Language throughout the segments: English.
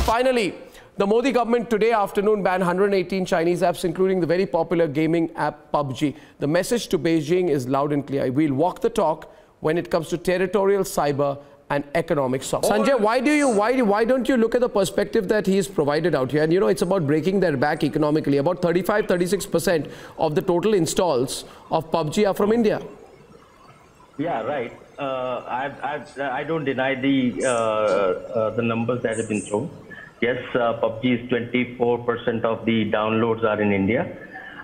Finally, the Modi government today afternoon banned 118 Chinese apps, including the very popular gaming app PUBG. The message to Beijing is loud and clear. We'll walk the talk when it comes to territorial, cyber and economic soft. Sanjay, why don't you look at the perspective that he's provided out here? And you know, it's about breaking their back economically. About 35-36% of the total installs of PUBG are from India. Yeah, right. I don't deny the numbers that have been thrown. Yes, PUBG is 24% of the downloads are in India.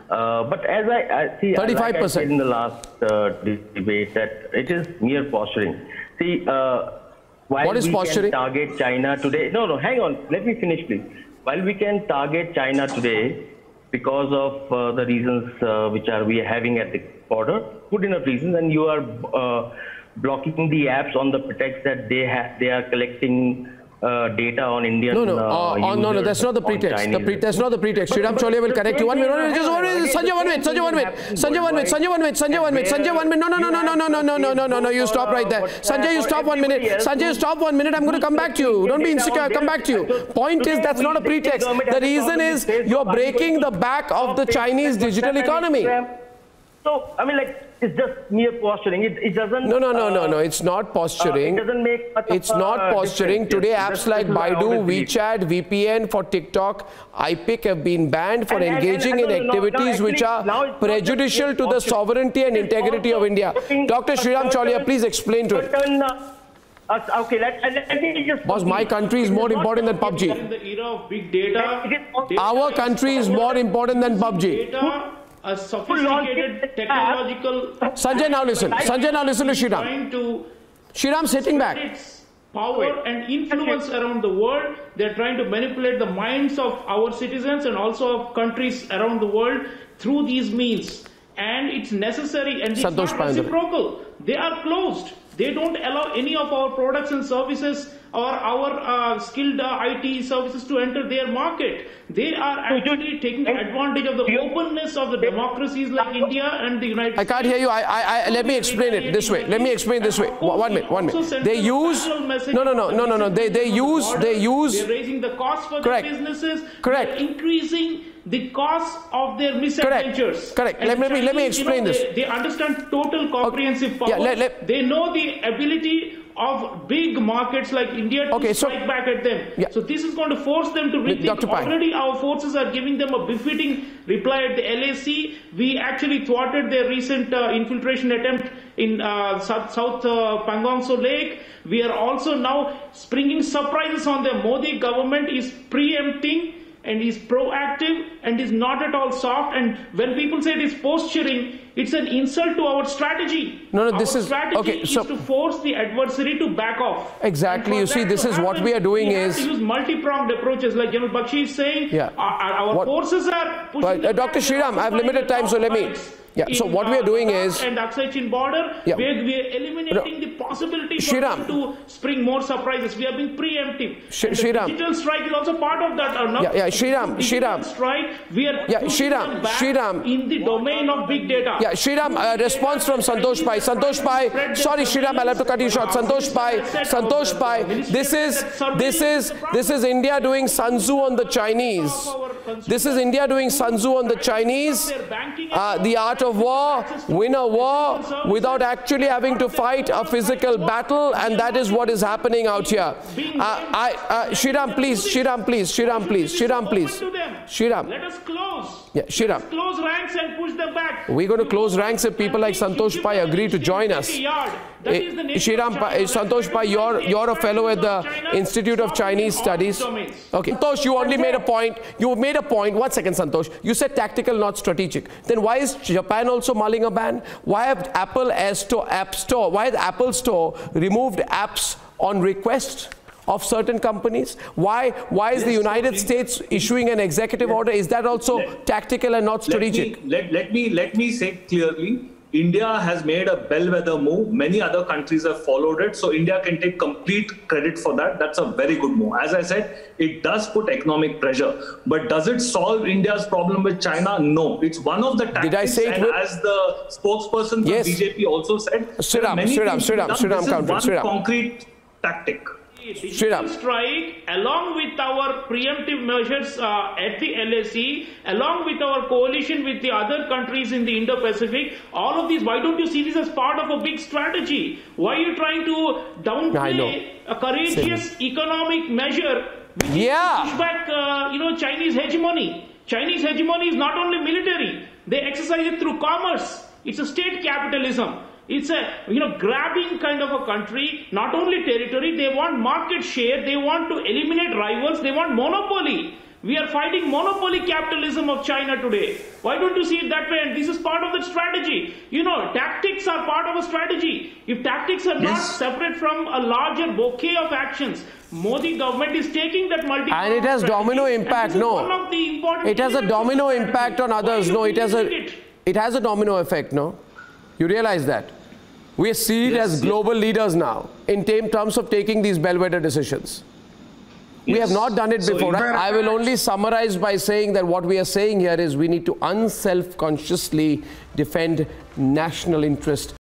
But as I see, 35%. Like I said in the last debate, that it is mere posturing. See, while we can target China today, hang on, let me finish, please. While we can target China today because of the reasons which we are having at the border, good enough reasons, and you are blocking the apps on the pretext that they are collecting data on Indian no, that's not the pretext. That's not the pretext. Shriram Cholia will correct you. 1 minute. Just 1 minute. Sanjay, 1 minute. Sanjay, 1 minute. Sanjay, 1 minute. Sanjay, 1 minute. Sanjay, 1 minute. Sanjay, 1 minute. No. You stop right there. Sanjay, you stop 1 minute. Sanjay, you stop 1 minute. I'm going to come back to you. Don't be insecure. I'll come back to you. Point is, that's not a pretext. The reason is you're breaking the back of the Chinese digital economy. So, I mean, like, it's just mere posturing. It doesn't... No. It's not posturing. It doesn't make much It's not posturing. Today, apps like Baidu, WeChat, VPN for TikTok, iPic have been banned for engaging in activities which are prejudicial to the sovereignty and integrity of India. Dr. Shriram Cholia, please explain to it. Okay, let me just... Boss, my country is more important than PUBG. In the era of big data... Our country is more important than PUBG. A sophisticated technological... Sanjay, now listen. Sanjay, now listen to Shriram. Shriram's sitting back. Its power and influence around the world. They're trying to manipulate the minds of our citizens and also of countries around the world through these means. And it's necessary and it's not reciprocal. They are closed. They don't allow any of our products and services or our skilled IT services to enter their market. They are actually taking advantage of the openness of the democracies like India and the United States. I can't hear you. Let me explain it this way. Let me explain this way. 1 minute. They use... No. They use... They're raising the cost for the businesses. Correct. They're increasing the cost of their misadventures. Correct. Let me explain this. They understand total comprehensive power. They know the ability of big markets like India to strike back at them. So this is going to force them to rethink. Already our forces are giving them a befitting reply at the LAC. We actually thwarted their recent infiltration attempt in South Pangong Tso Lake. We are also now springing surprises on them. Modi government is preempting and is proactive and is not at all soft. And when people say it is posturing, it's an insult to our strategy. This is okay. So to force the adversary to back off. Exactly. You see, this is what we are doing is to use multi-pronged approaches, like General Bakshi is saying. Our forces are pushing. Dr. Shriram, I have limited time, so let me. So what we are doing is, and Aksai Chin border, we are eliminating the possibility for them to spring more surprises. We are being preemptive. Shriram, digital strike is also part of that. Shriram, strike. We are Shriram in the domain of big data. Shriram, response from Santosh Pai. Santosh Pai, sorry Shriram, I'll have to cut you short. Santosh Pai, this is India doing Sun Tzu on the Chinese. This is India doing Sun Tzu on the Chinese. The art of war, win a war without actually having to fight a physical battle, and that is what is happening out here. Shriram, please. Let us close. Shriram. Let's close ranks and push them back. We're going to close ranks if people like Santosh Pai agree to join us. Shriram, Santosh Pai, you're a fellow at the Institute of Chinese Studies. Okay, Santosh, you only made a point. You made a point. 1 second, Santosh. You said tactical, not strategic. Then why is Japan also mulling a ban? Why have App Store? Why has Apple Store removed apps on request of certain companies? Why is the United States issuing an executive order? Is that also tactical and not strategic? Let me say clearly, India has made a bellwether move. Many other countries have followed it. So India can take complete credit for that. That's a very good move. As I said, it does put economic pressure. But does it solve India's problem with China? No. It's one of the tactics. Did I say it? And as the spokesperson from BJP also said, Shriram, one concrete tactic. Digital strike, along with our preemptive measures at the LAC, along with our coalition with the other countries in the Indo-Pacific, all of these, why don't you see this as part of a big strategy? Why are you trying to downplay a courageous economic measure which push back, Chinese hegemony? Chinese hegemony is not only military, they exercise it through commerce. It's a state capitalism. It's a, grabbing kind of a country, not only territory, they want market share, they want to eliminate rivals, they want monopoly. We are fighting monopoly capitalism of China today. Why don't you see it that way? And this is part of the strategy. Tactics are part of a strategy. If tactics are not separate from a larger bouquet of actions, Modi government is taking that multi-polar and it has domino impact, no. It has a domino impact on others, no. It has a domino effect, no. You realize that? We see it as global leaders now in terms of taking these bellwether decisions. We have not done it before. I will only summarize by saying that what we are saying here is we need to unself-consciously defend national interest.